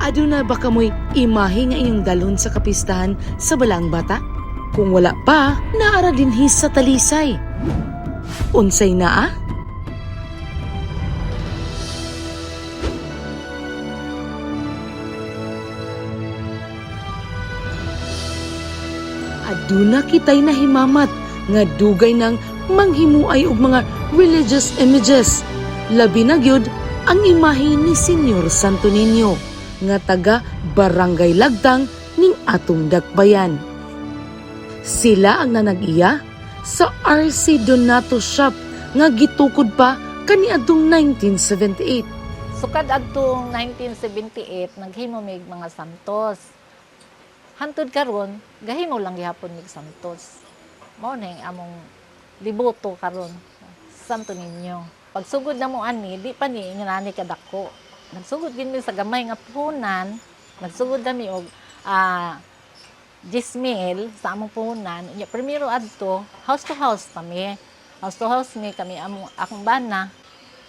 Aduna ba kamoy imahe nga iyong dalhon sa kapistahan sa Balaang Bata? Kung wala pa, naara dinhi sa Talisay. Unsay naa? Aduna kitay nahimamat nga dugay ng manghimuay og mga religious images. Labi na gyud ang imahe ni Senyor Santo Niño nga taga Barangay Lagtang ning atong Dakbayan. Sila ang nanag-iya sa RC Donato Shop nga gitukod pa kaniadtong 1978. Sukad adtong 1978 naghimo mig mga santos. Hantod karon gahimo lang gihapon mig santos. Mao ning among liboto karon Santo Niño. Pagsugod na mo ani di pa ni nganani kadako. Nagsugod gid mi sa gamay nga puhunan, nagsugod kami og 10,000 sa among puhunan. Nya primero adto house to house kami. House to house mi kami akong bana.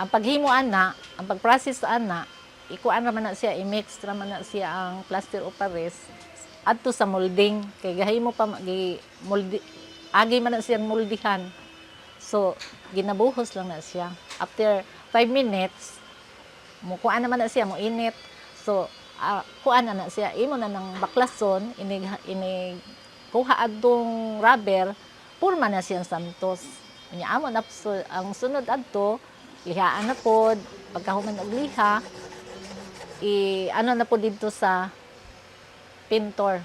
Ang paghimo ana, ang pagprocess sa ana, ikuan ra man na siya, i-mix ra man na siya ang plaster o pares adto sa molding kay gahimo pa moldi agi man na siya moldihan. So ginabuhos lang na siya. After 5 minutes mukuan naman na siya, mo init. So, kuan na siya, imo na ng baklason, inig kuha adtong rubber, purma na siyang santos. Nya amo na ang sunod adto, lihaan na pod, pagkahuman og liha, ano na po dito sa pintor.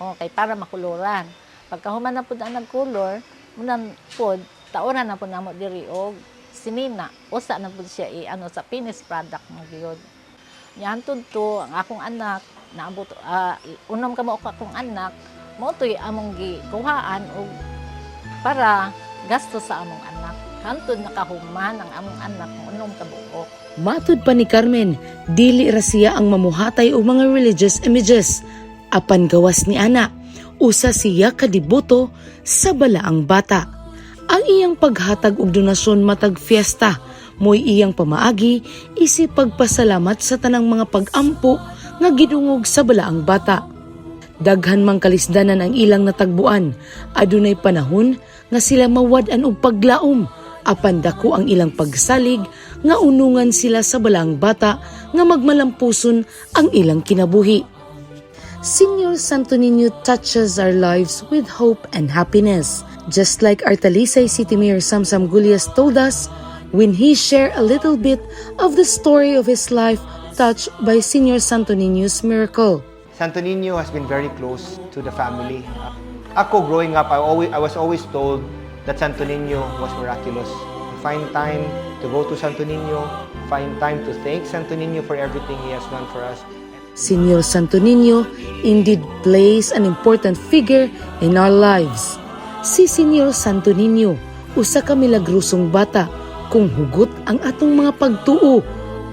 Okay, para makuluran. Pagkahuman na pod ang nagkulor, munan pod, taoran na po namo diri og sinina, usa na po siya sa finished product mo gyud. Yan to ang akong anak naabot unom ka mo akong anak mo toy among gikuhaan og para gasto sa among anak. Hantod nakahuman ang among anak unom ka buok. Matud pa ni Carmen, dili ra siya ang mamuhatay og mga religious images. Apan gawas ni ana, usa siya kadiboto sa Balaang Bata. Ang iyang paghatag og donasyon matag fiesta, mo'y iyang pamaagi isip pagpasalamat sa tanang mga pag-ampo nga gidungog sa Balaang Bata. Daghan mang kalisdanan ang ilang natagbuan, adunay panahon nga sila mawad-an og paglaom, apan dako ang ilang pagsalig nga unungan sila sa Balaang Bata nga magmalampuson ang ilang kinabuhi. Senyor Santo Niño touches our lives with hope and happiness. Just like our Talisay City Mayor Samsam Gulyas told us when he shared a little bit of the story of his life touched by Senyor Santo Niño's miracle. Santo Niño has been very close to the family. Ako growing up, I was always told that Santo Niño was miraculous. Find time to go to Santo Niño, find time to thank Santo Niño for everything he has done for us. Senyor Santo Niño indeed plays an important figure in our lives. Si Senyor Santo Niño, usa ka milagrosong bata kung hugot ang atong mga pagtuo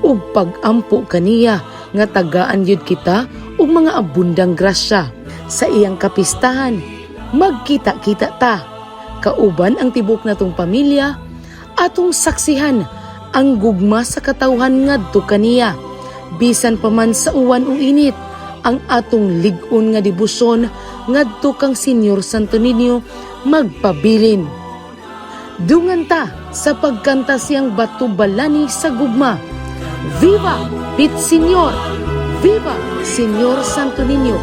ug pag-ampo kaniya nga tagaan yud kita og mga abundang grasya. Sa iyang kapistahan, magkita-kita ta. Kauban ang tibok natong pamilya, atong saksihan ang gugma sa katawhan ngadto kaniya. Bisan pa man sa uwan o init, ang atong lig-on nga debosyon ngadto kang Senyor Santo Niño magpabilin. Dungan ta sa pagkanta siyang Batu Balani sa gugma. Viva Pit Senyor! Viva Senyor Santo Niño!